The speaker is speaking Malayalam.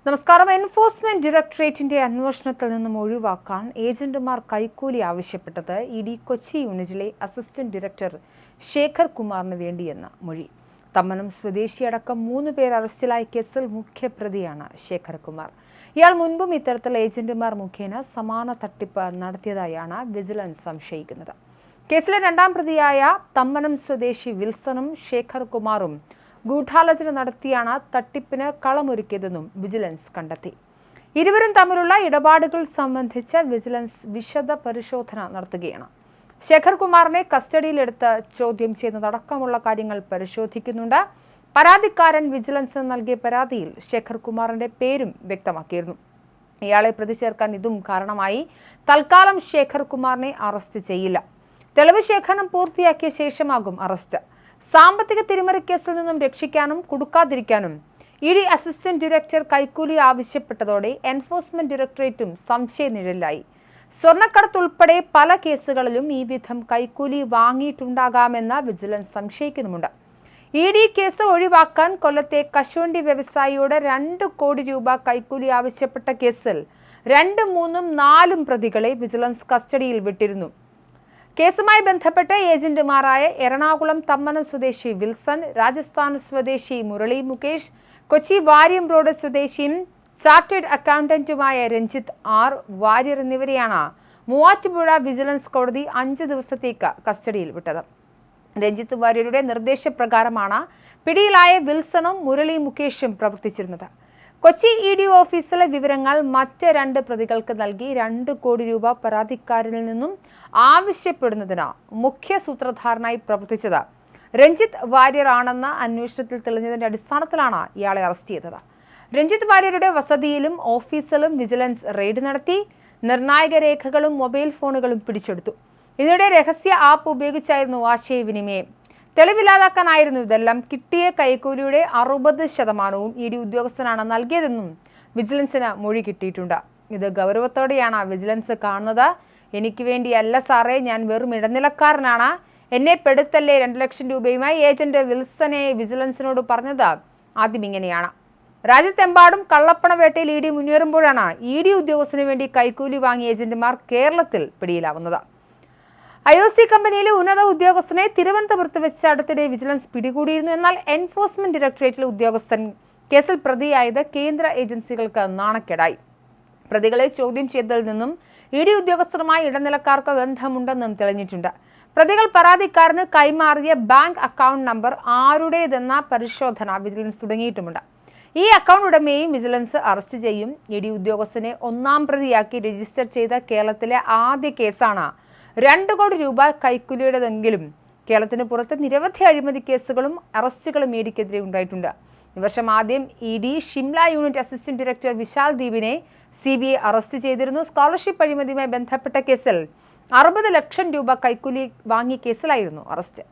നമസ്കാരം. എൻഫോഴ്സ്മെന്റ് ഡയറക്ടറേറ്റിന്റെ അന്വേഷണത്തിൽ നിന്നും ഒഴിവാക്കാൻ ഏജന്റുമാർ കൈക്കൂലി ആവശ്യപ്പെട്ടത് ഇഡി കൊച്ചി യൂണിറ്റിലെ അസിസ്റ്റന്റ് ഡയറക്ടർ ശേഖർ കുമാറിന് വേണ്ടിയെന്ന മൊഴി. തമ്മനം സ്വദേശിയടക്കം 3 പേർ അറസ്റ്റിലായ കേസിൽ മുഖ്യപ്രതിയാണ് ശേഖർ കുമാർ. ഇയാൾ മുൻപും ഇത്തരത്തിൽ ഏജന്റുമാർ മുഖേന സമാന തട്ടിപ്പ് നടത്തിയതായാണ് വിജിലൻസ് സംശയിക്കുന്നത്. കേസിലെ 2ാം പ്രതിയായ തമ്മനം സ്വദേശി വിൽസണും ശേഖർ കുമാറും ഗൂഢാലോചന നടത്തിയാണ് തട്ടിപ്പിന് കളമൊരുക്കിയതെന്നും വിജിലൻസ് കണ്ടെത്തി. ഇരുവരും തമ്മിലുള്ള ഇടപാടുകൾ സംബന്ധിച്ച് വിജിലൻസ് വിശദ പരിശോധന നടത്തുകയാണ്. ശേഖർ കുമാറിനെ കസ്റ്റഡിയിലെടുത്ത് ചോദ്യം ചെയ്യുന്നതടക്കമുള്ള കാര്യങ്ങൾ പരിശോധിക്കുന്നുണ്ട്. പരാതിക്കാരൻ വിജിലൻസിന് നൽകിയ പരാതിയിൽ ശേഖർ കുമാറിന്റെ പേരും വ്യക്തമാക്കിയിരുന്നു. ഇയാളെ പ്രതി ചേർക്കാൻ ഇതും കാരണമായി. തൽക്കാലം ശേഖർ കുമാറിനെ അറസ്റ്റ് ചെയ്യില്ല. തെളിവ് ശേഖരണം പൂർത്തിയാക്കിയ ശേഷമാകും അറസ്റ്റ്. സാമ്പത്തിക തിരിമറി കേസിൽ നിന്നും രക്ഷിക്കാനും കൊടുക്കാതിരിക്കാനും ഇഡി അസിസ്റ്റന്റ് ഡയറക്ടർ കൈക്കൂലി ആവശ്യപ്പെട്ടതോടെ എൻഫോഴ്സ്മെന്റ് ഡയറക്ടറേറ്റും സംശയനിഴലിലായി. സ്വർണ്ണക്കടത്ത് ഉൾപ്പെടെ പല കേസുകളിലും ഈ വിധം കൈക്കൂലി വാങ്ങിയിട്ടുണ്ടാകാമെന്ന് വിജിലൻസ് സംശയിക്കുന്നുമുണ്ട്. ഇഡി കേസ് ഒഴിവാക്കാൻ കൊല്ലത്തെ കശുവണ്ടി വ്യവസായിയോട് 2 കോടി രൂപ കൈക്കൂലി ആവശ്യപ്പെട്ട കേസിൽ 2, 3, 4 പ്രതികളെ വിജിലൻസ് കസ്റ്റഡിയിൽ വിട്ടിരുന്നു. കേസുമായി ബന്ധപ്പെട്ട് ഏജന്റുമാരായ എറണാകുളം തമ്മനം സ്വദേശി വിൽസൺ, രാജസ്ഥാൻ സ്വദേശി മുരളി മുകേഷ്, കൊച്ചി വാര്യം റോഡ് സ്വദേശിയും ചാർട്ടേഡ് അക്കൗണ്ടന്റുമായ രഞ്ജിത്ത് ആർ വാര്യർ എന്നിവരെയാണ് മൂവാറ്റുപുഴ വിജിലൻസ് കോടതി 5 ദിവസത്തേക്ക് കസ്റ്റഡിയിൽ വിട്ടത്. രഞ്ജിത്ത് വാര്യരുടെ നിർദ്ദേശപ്രകാരമാണ് പിടിയിലായ വിൽസണും മുരളി മുകേഷും പ്രവർത്തിച്ചിരുന്നത്. കൊച്ചി ഇഡി ഓഫീസിലെ വിവരങ്ങൾ മറ്റ് 2 പ്രതികൾക്ക് നൽകി 2 കോടി രൂപ പരാതിക്കാരനിൽ നിന്നും ആവശ്യപ്പെടുന്നതിന് മുഖ്യ സൂത്രധാരനായി പ്രവർത്തിച്ചത് രഞ്ജിത്ത് വാര്യർ ആണെന്ന അന്വേഷണത്തിൽ തെളിഞ്ഞതിന്റെ അടിസ്ഥാനത്തിലാണ് ഇയാളെ അറസ്റ്റ് ചെയ്തത്. രഞ്ജിത്ത് വാര്യരുടെ വസതിയിലും ഓഫീസിലും വിജിലൻസ് റെയ്ഡ് നടത്തി. നിർണായക രേഖകളും മൊബൈൽ ഫോണുകളും പിടിച്ചെടുത്തു. ഇതിനിടെ രഹസ്യ ആപ്പ് ഉപയോഗിച്ചായിരുന്നു ആശയവിനിമയം. തെളിവില്ലാതാക്കാനായിരുന്നു ഇതെല്ലാം. കിട്ടിയ കൈക്കൂലിയുടെ 60% ഇഡി ഉദ്യോഗസ്ഥനാണ് നൽകിയതെന്നും വിജിലൻസിന് മൊഴി കിട്ടിയിട്ടുണ്ട്. ഇത് ഗൗരവത്തോടെയാണ് വിജിലൻസ് കാണുന്നത്. എനിക്ക് വേണ്ടിയല്ല സാറേ, ഞാൻ വെറും ഇടനിലക്കാരനാണ്, എന്നെ പെടുത്തല്ലേ. 2 ലക്ഷം രൂപയുമായി ഏജന്റ് വിൽസനെ വിജിലൻസിനോട് പറഞ്ഞത് ആദ്യം ഇങ്ങനെയാണ്. രാജ്യത്തെമ്പാടും കള്ളപ്പണവേട്ടയിൽ ഇഡി മുന്നേറുമ്പോഴാണ് ഇഡി ഉദ്യോഗസ്ഥന് വേണ്ടി കൈക്കൂലി വാങ്ങിയ ഏജന്റുമാർ കേരളത്തിൽ പിടിയിലാവുന്നത്. IOC കമ്പനിയിലെ ഉന്നത ഉദ്യോഗസ്ഥനെ തിരുവനന്തപുരത്ത് വെച്ച് അടുത്തിടെ വിജിലൻസ് പിടികൂടിയിരുന്നു. എന്നാൽ എൻഫോഴ്സ്മെന്റ് ഡയറക്ടറേറ്റിലെ ഉദ്യോഗസ്ഥൻ കേസിൽ പ്രതിയായത് കേന്ദ്ര ഏജൻസികൾക്ക് നാണക്കേടായി. പ്രതികളെ ചോദ്യം ചെയ്തതിൽ നിന്നും ഇഡി ഉദ്യോഗസ്ഥരുമായി ഇടനിലക്കാർക്ക് ബന്ധമുണ്ടെന്നും തെളിഞ്ഞിട്ടുണ്ട്. പ്രതികൾ പരാതിക്കാരന് കൈമാറിയ ബാങ്ക് അക്കൗണ്ട് നമ്പർ ആരുടേതെന്ന പരിശോധന വിജിലൻസ് തുടങ്ങിയിട്ടുമുണ്ട്. ഈ അക്കൗണ്ട് ഉടമയെയും വിജിലൻസ് അറസ്റ്റ് ചെയ്യും. ഇഡി ഉദ്യോഗസ്ഥനെ 1ാം പ്രതിയാക്കി രജിസ്റ്റർ ചെയ്ത കേരളത്തിലെ ആദ്യ കേസാണ് 2 കോടി രൂപ കൈക്കൂലിയുടേതെങ്കിലും കേരളത്തിന് പുറത്ത് നിരവധി അഴിമതി കേസുകളും അറസ്റ്റുകളും ഇഡിക്കെതിരെ ഉണ്ടായിട്ടുണ്ട്. ഈ വർഷം ആദ്യം ED Shimla unit assistant director Vishal ദീപിനെ CBI അറസ്റ്റ് ചെയ്തിരുന്നു. സ്കോളർഷിപ്പ് അഴിമതിയുമായി ബന്ധപ്പെട്ട കേസിൽ 60 ലക്ഷം രൂപ കൈക്കൂലി വാങ്ങിയ കേസിലായിരുന്നു അറസ്റ്റ്.